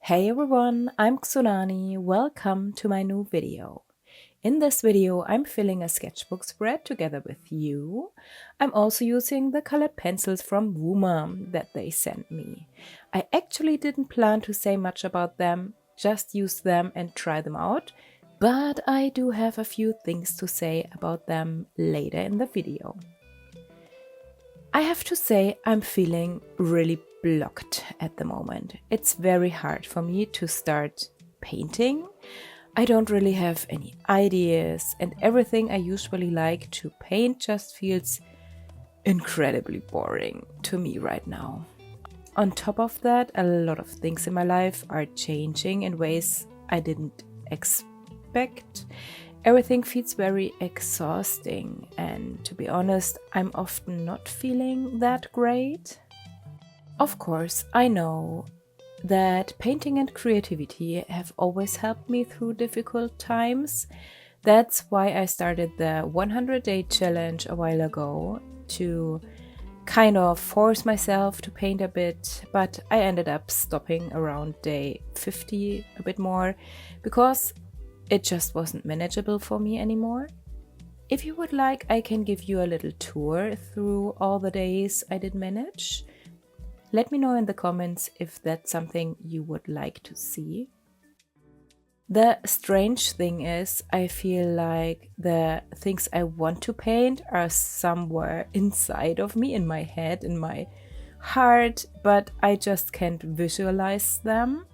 Hey everyone, I'm Tsunani. Welcome to my new video. In this video, I'm filling a sketchbook spread together with you. I'm also using the colored pencils from Woomer that they sent me. I actually didn't plan to say much about them, just use them and try them out, but I do have a few things to say about them later in the video. I have to say I'm feeling really blocked at the moment. It's very hard for me to start painting. I don't really have any ideas and everything I usually like to paint just feels incredibly boring to me right now. On top of that, a lot of things in my life are changing in ways I didn't expect. Everything feels very exhausting, and to be honest, I'm often not feeling that great. Of course, I know that painting and creativity have always helped me through difficult times. That's why I started the 100-day challenge a while ago to kind of force myself to paint a bit, but I ended up stopping around day 50 a bit more because it just wasn't manageable for me anymore. If you would like, I can give you a little tour through all the days I did manage. Let me know in the comments if that's something you would like to see. The strange thing is, I feel like the things I want to paint are somewhere inside of me, in my head, in my heart, but I just can't visualize them.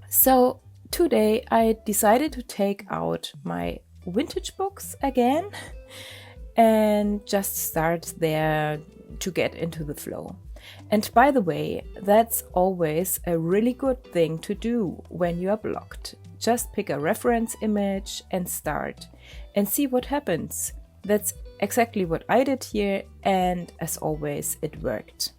So today I decided to take out my vintage books again and just start there to get into the flow. And by the way, that's always a really good thing to do when you are blocked. Just pick a reference image and start and see what happens. That's exactly what I did here, and as always, it worked.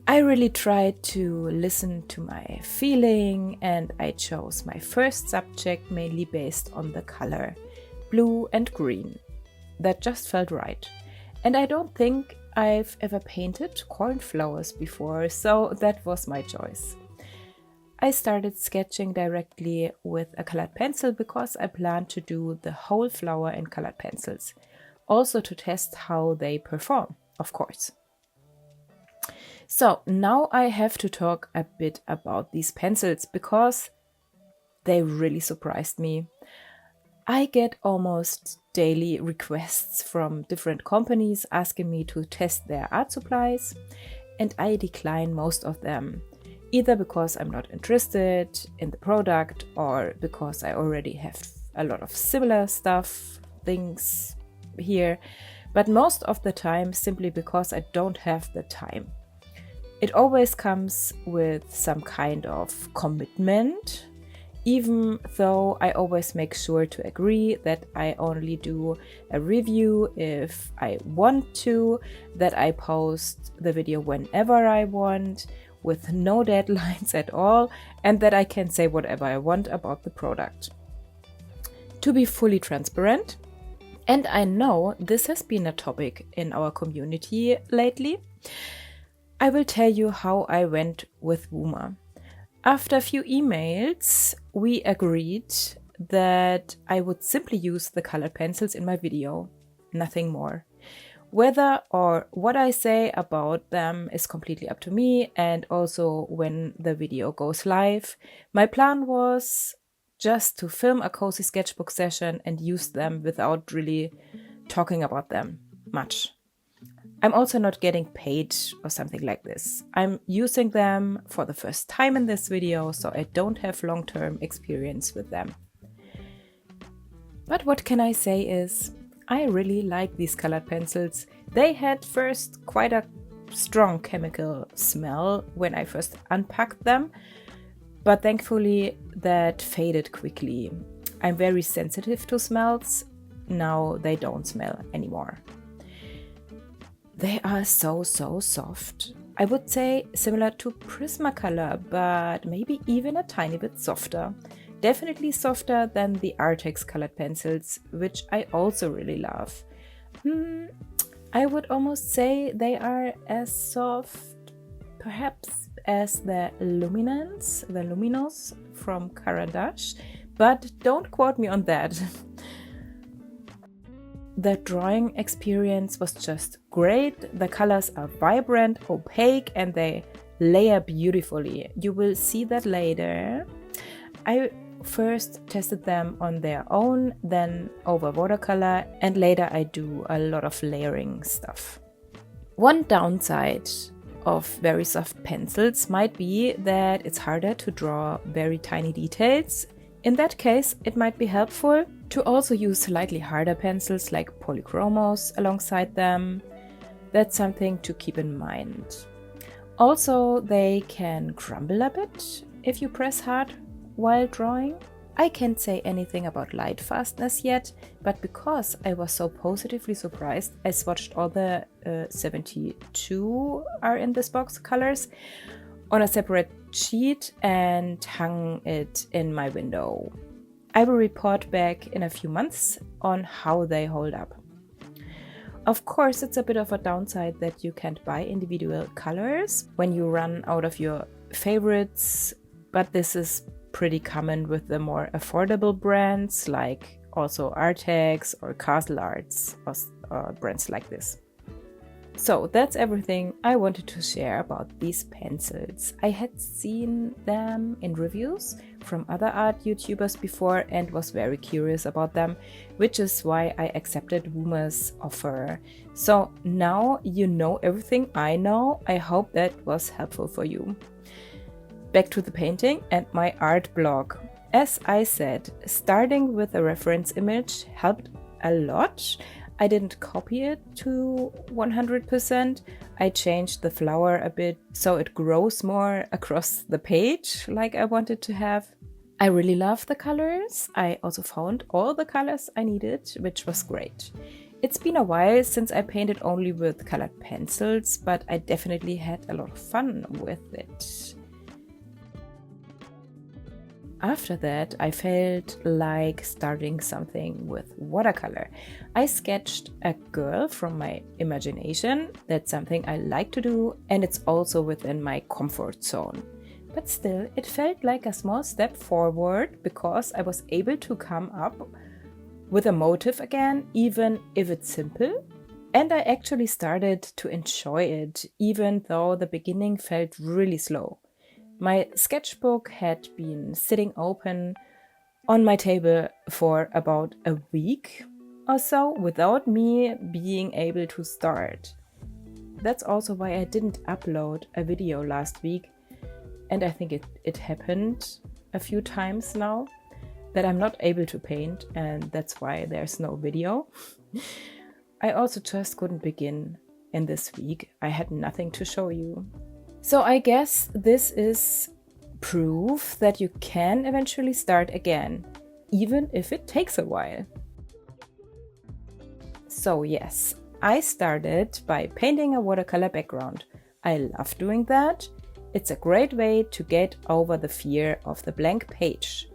I really tried to listen to my feeling, and I chose my first subject mainly based on the color blue and green. That just felt right. And I don't think I've ever painted cornflowers before, so that was my choice. I started sketching directly with a colored pencil because I planned to do the whole flower in colored pencils, also to test how they perform, of course. So now I have to talk a bit about these pencils because they really surprised me. I get almost daily requests from different companies asking me to test their art supplies, and I decline most of them, either because I'm not interested in the product or because I already have a lot of similar things here, but most of the time simply because I don't have the time. It always comes with some kind of commitment, even though I always make sure to agree that I only do a review if I want to, that I post the video whenever I want, with no deadlines at all, and that I can say whatever I want about the product. To be fully transparent, and I know this has been a topic in our community lately, I will tell you how I went with Woomer. After a few emails, we agreed that I would simply use the colored pencils in my video, nothing more. Whether or what I say about them is completely up to me, and also when the video goes live. My plan was just to film a cozy sketchbook session and use them without really talking about them much. I'm also not getting paid or something like this. I'm using them for the first time in this video, so I don't have long-term experience with them. But what can I say is, I really like these colored pencils. They had first quite a strong chemical smell when I first unpacked them, but thankfully that faded quickly. I'm very sensitive to smells. Now they don't smell anymore. They are so soft. I would say similar to Prismacolor, but maybe even a tiny bit softer. Definitely softer than the Artex colored pencils, which I also really love. I would almost say they are as soft perhaps as the Luminous from Caran d'Ache, but don't quote me on that. The drawing experience was just great. The colors are vibrant, opaque, and they layer beautifully. You will see that later. I first tested them on their own, then over watercolor, and later I do a lot of layering stuff. One downside of very soft pencils might be that it's harder to draw very tiny details. In that case, it might be helpful to also use slightly harder pencils like polychromos alongside them. That's something to keep in mind. Also, they can crumble a bit if you press hard while drawing. I can't say anything about light fastness yet, but because I was so positively surprised, I swatched all the 72 are in this box colors on a separate sheet and hung it in my window. I will report back in a few months on how they hold up. Of course, it's a bit of a downside that you can't buy individual colors when you run out of your favorites, but this is pretty common with the more affordable brands like also Artex or Castle Arts or brands like this. So that's everything I wanted to share about these pencils. I had seen them in reviews from other art YouTubers before and was very curious about them, which is why I accepted Woomer's offer. So now you know everything I know. I hope that was helpful for you. Back to the painting and my art block. As I said, starting with a reference image helped a lot. I didn't copy it to 100%. I changed the flower a bit so it grows more across the page like I wanted to have. I really love the colors. I also found all the colors I needed, which was great. It's been a while since I painted only with colored pencils, but I definitely had a lot of fun with it. After that, I felt like starting something with watercolor. I sketched a girl from my imagination. That's something I like to do, and it's also within my comfort zone. But still, it felt like a small step forward because I was able to come up with a motif again, even if it's simple. And I actually started to enjoy it, even though the beginning felt really slow. My sketchbook had been sitting open on my table for about a week or so without me being able to start. That's also why I didn't upload a video last week, and I think it happened a few times now that I'm not able to paint, and that's why there's no video. I also just couldn't begin in this week. I had nothing to show you. So I guess this is proof that you can eventually start again, even if it takes a while. So yes, I started by painting a watercolor background. I love doing that. It's a great way to get over the fear of the blank page.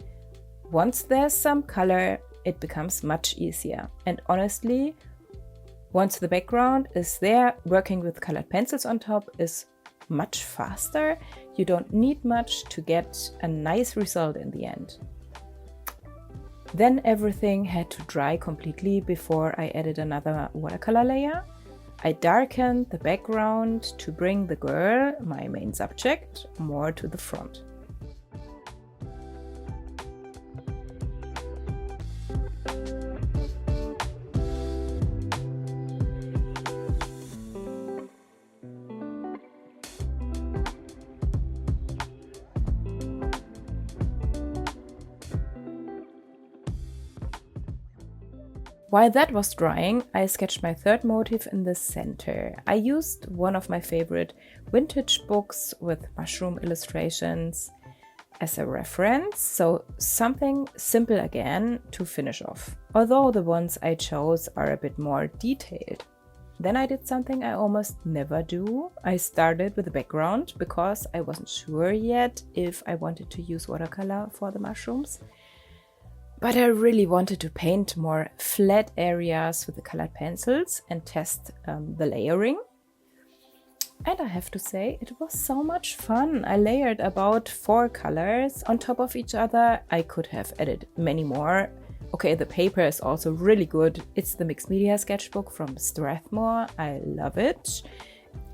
Once there's some color, it becomes much easier. And honestly, once the background is there, working with colored pencils on top is much faster. You don't need much to get a nice result in the end. Then everything had to dry completely before I added another watercolor layer. I darkened the background to bring the girl, my main subject, more to the front. While that was drying, I sketched my third motif in the center. I used one of my favorite vintage books with mushroom illustrations as a reference, so something simple again to finish off, although the ones I chose are a bit more detailed. Then I did something I almost never do. I started with the background because I wasn't sure yet if I wanted to use watercolor for the mushrooms. But I really wanted to paint more flat areas with the colored pencils and test the layering. And I have to say, it was so much fun. I layered about 4 colors on top of each other. I could have added many more. Okay, the paper is also really good. It's the mixed media sketchbook from Strathmore. I love it.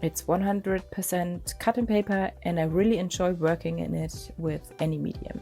It's 100% cotton paper and I really enjoy working in it with any medium.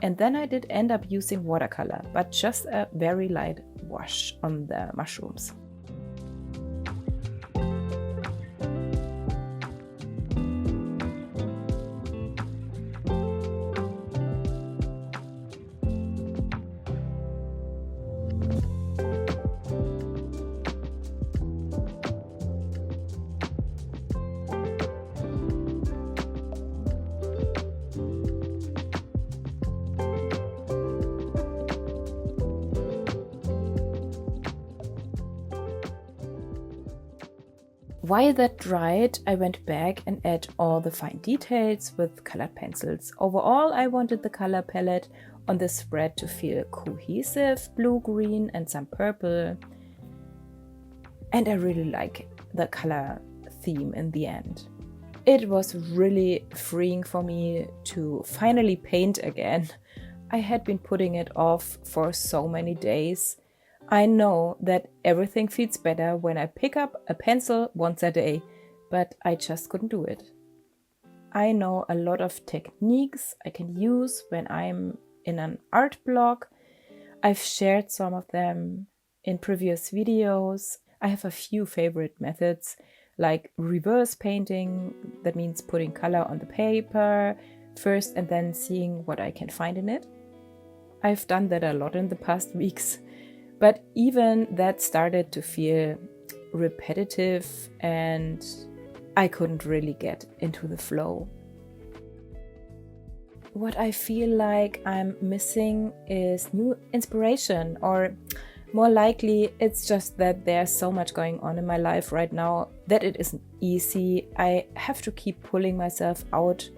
And then I did end up using watercolor, but just a very light wash on the mushrooms. While that dried, I went back and added all the fine details with colored pencils. Overall, I wanted the color palette on the spread to feel cohesive, blue, green and some purple. And I really like the color theme in the end. It was really freeing for me to finally paint again. I had been putting it off for so many days. I know that everything feels better when I pick up a pencil once a day, but I just couldn't do it. I know a lot of techniques I can use when I'm in an art block. I've shared some of them in previous videos. I have a few favorite methods like reverse painting, that means putting color on the paper first and then seeing what I can find in it. I've done that a lot in the past weeks. But even that started to feel repetitive and I couldn't really get into the flow. What I feel like I'm missing is new inspiration, or more likely it's just that there's so much going on in my life right now that it isn't easy. I have to keep pulling myself out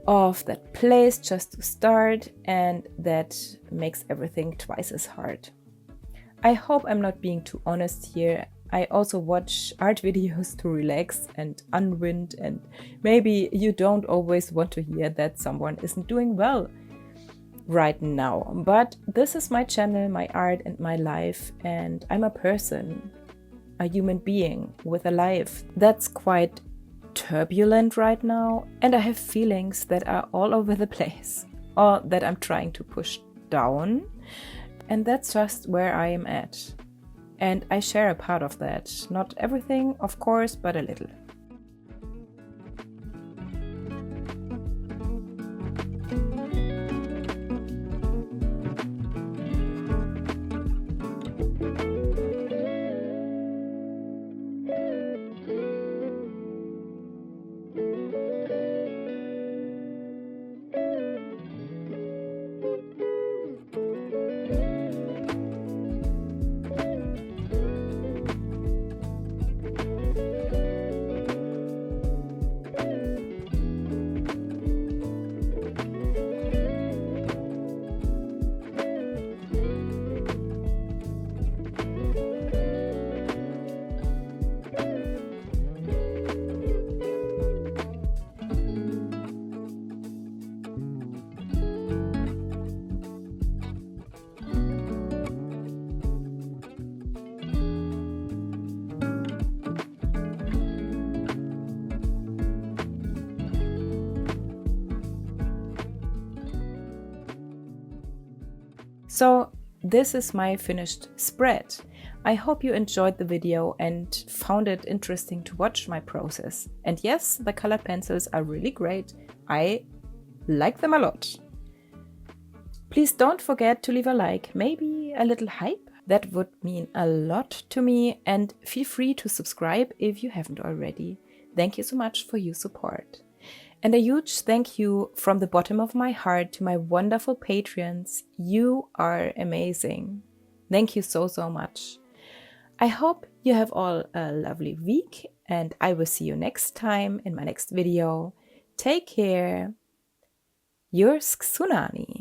of that place just to start, and that makes everything twice as hard. I hope I'm not being too honest here. I also watch art videos to relax and unwind, and maybe you don't always want to hear that someone isn't doing well right now. But this is my channel, my art and my life, and I'm a person, a human being with a life that's quite turbulent right now, and I have feelings that are all over the place or that I'm trying to push down. And that's just where I am at. And I share a part of that. Not everything, of course, but a little. So this is my finished spread. I hope you enjoyed the video and found it interesting to watch my process. And yes, the colored pencils are really great. I like them a lot. Please don't forget to leave a like, maybe a little hype. That would mean a lot to me, and feel free to subscribe if you haven't already. Thank you so much for your support. And a huge thank you from the bottom of my heart to my wonderful Patreons. You are amazing. Thank you so, so much. I hope you have all a lovely week, and I will see you next time in my next video. Take care. Your Tsunami.